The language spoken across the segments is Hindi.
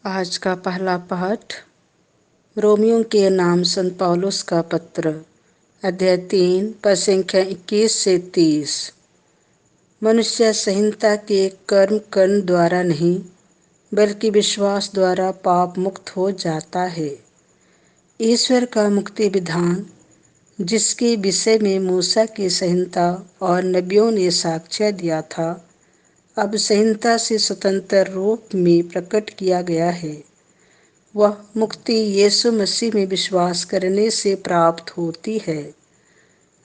आज का पहला पाठ रोमियो के नाम संत पौलुस का पत्र, अध्याय 3, पद संख्या 21 से 30। मनुष्य संहिता के कर्म करने द्वारा नहीं, बल्कि विश्वास द्वारा पाप मुक्त हो जाता है। ईश्वर का मुक्ति विधान, जिसके विषय में मूसा की संहिता और नबियों ने साक्ष्य दिया था, अब संहिता से स्वतंत्र रूप में प्रकट किया गया है। वह मुक्ति यीशु मसीह में विश्वास करने से प्राप्त होती है।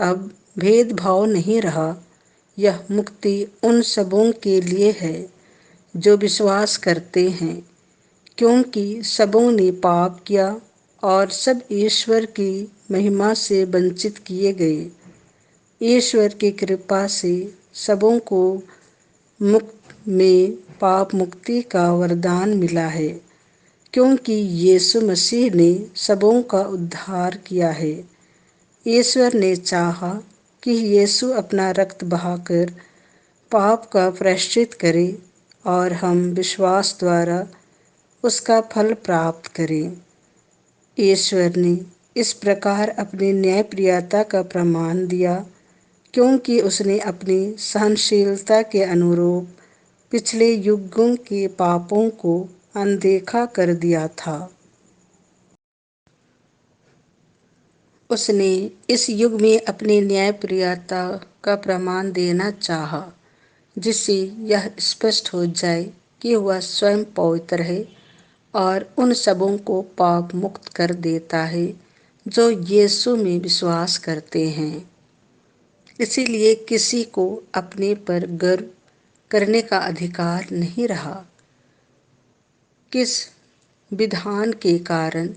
अब भेदभाव नहीं रहा। यह मुक्ति उन सबों के लिए है जो विश्वास करते हैं, क्योंकि सबों ने पाप किया और सब ईश्वर की महिमा से वंचित किए गए। ईश्वर की कृपा से सबों को मुक्त में पाप मुक्ति का वरदान मिला है, क्योंकि यीशु मसीह ने सबों का उद्धार किया है। ईश्वर ने चाहा कि यीशु अपना रक्त बहाकर पाप का प्रायश्चित करे और हम विश्वास द्वारा उसका फल प्राप्त करें। ईश्वर ने इस प्रकार अपनी न्यायप्रियता का प्रमाण दिया, क्योंकि उसने अपनी सहनशीलता के अनुरूप पिछले युगों के पापों को अनदेखा कर दिया था। उसने इस युग में अपनी न्यायप्रियता का प्रमाण देना चाहा, जिससे यह स्पष्ट हो जाए कि वह स्वयं पवित्र है और उन सबों को पाप मुक्त कर देता है जो यीशु में विश्वास करते हैं। इसीलिए किसी को अपने पर गर्व करने का अधिकार नहीं रहा। किस विधान के कारण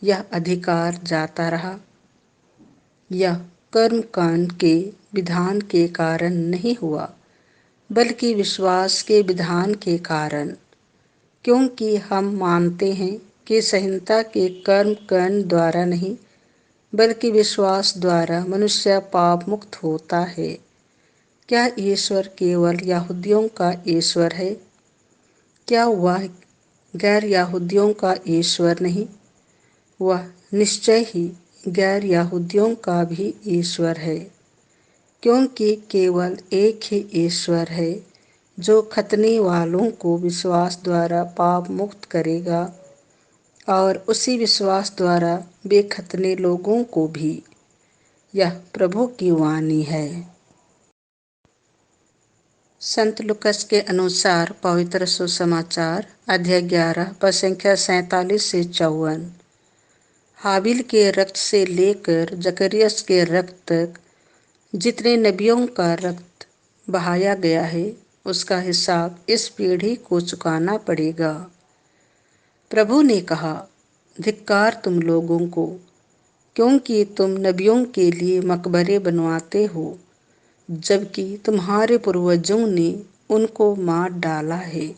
यह अधिकार जाता रहा? यह कर्मकांड के विधान के कारण नहीं हुआ, बल्कि विश्वास के विधान के कारण, क्योंकि हम मानते हैं कि संहिता के कर्मकांड द्वारा नहीं, बल्कि विश्वास द्वारा मनुष्य पाप मुक्त होता है। क्या ईश्वर केवल यहूदियों का ईश्वर है? क्या वह गैर यहूदियों का ईश्वर नहीं? वह निश्चय ही गैर यहूदियों का भी ईश्वर है, क्योंकि केवल एक ही ईश्वर है जो खतने वालों को विश्वास द्वारा पाप मुक्त करेगा और उसी विश्वास द्वारा बेखतने लोगों को भी। यह प्रभु की वाणी है। संत लुकस के अनुसार पवित्र सुसमाचार, अध्याय 11, पद संख्या 47 से 54। हाबिल के रक्त से लेकर जकरियस के रक्त तक जितने नबियों का रक्त बहाया गया है, उसका हिसाब इस पीढ़ी को चुकाना पड़ेगा। प्रभु ने कहा, धिक्कार तुम लोगों को, क्योंकि तुम नबियों के लिए मकबरे बनवाते हो, जबकि तुम्हारे पूर्वजों ने उनको मार डाला है।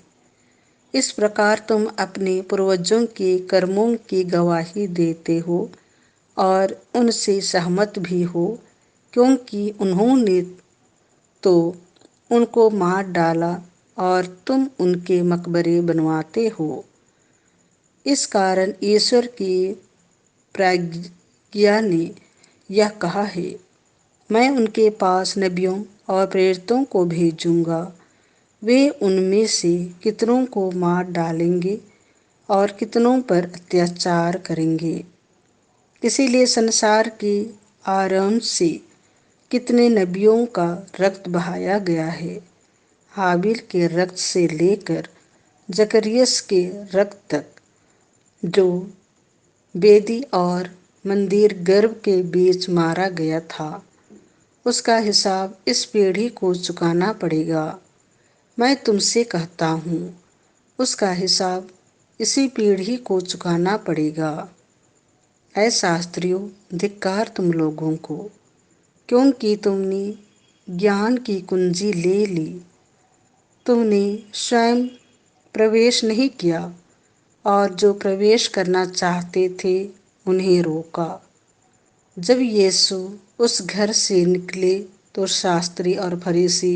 इस प्रकार तुम अपने पूर्वजों के कर्मों की गवाही देते हो और उनसे सहमत भी हो, क्योंकि उन्होंने तो उनको मार डाला और तुम उनके मकबरे बनवाते हो। इस कारण ईश्वर की प्राज्ञा ने यह कहा है, मैं उनके पास नबियों और प्रेरितों को भेजूंगा। वे उनमें से कितनों को मार डालेंगे और कितनों पर अत्याचार करेंगे। इसीलिए संसार के आरंभ से कितने नबियों का रक्त बहाया गया है, हाबिल के रक्त से लेकर जकरियस के रक्त तक, जो वेदी और मंदिर गर्भ के बीच मारा गया था। उसका हिसाब इस पीढ़ी को चुकाना पड़ेगा। मैं तुमसे कहता हूँ, उसका हिसाब इसी पीढ़ी को चुकाना पड़ेगा। ऐ शास्त्रियों, धिक्कार तुम लोगों को, क्योंकि तुमने ज्ञान की कुंजी ले ली। तुमने स्वयं प्रवेश नहीं किया और जो प्रवेश करना चाहते थे उन्हें रोका। जब यीशु उस घर से निकले तो शास्त्री और फरीसी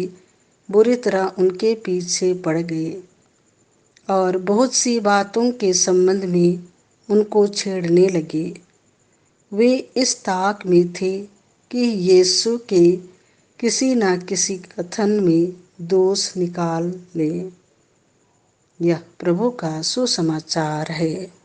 बुरी तरह उनके पीछे पड़ गए और बहुत सी बातों के संबंध में उनको छेड़ने लगे। वे इस ताक में थे कि यीशु के किसी न किसी कथन में दोष निकाल लें। यह प्रभु का सुसमाचार है।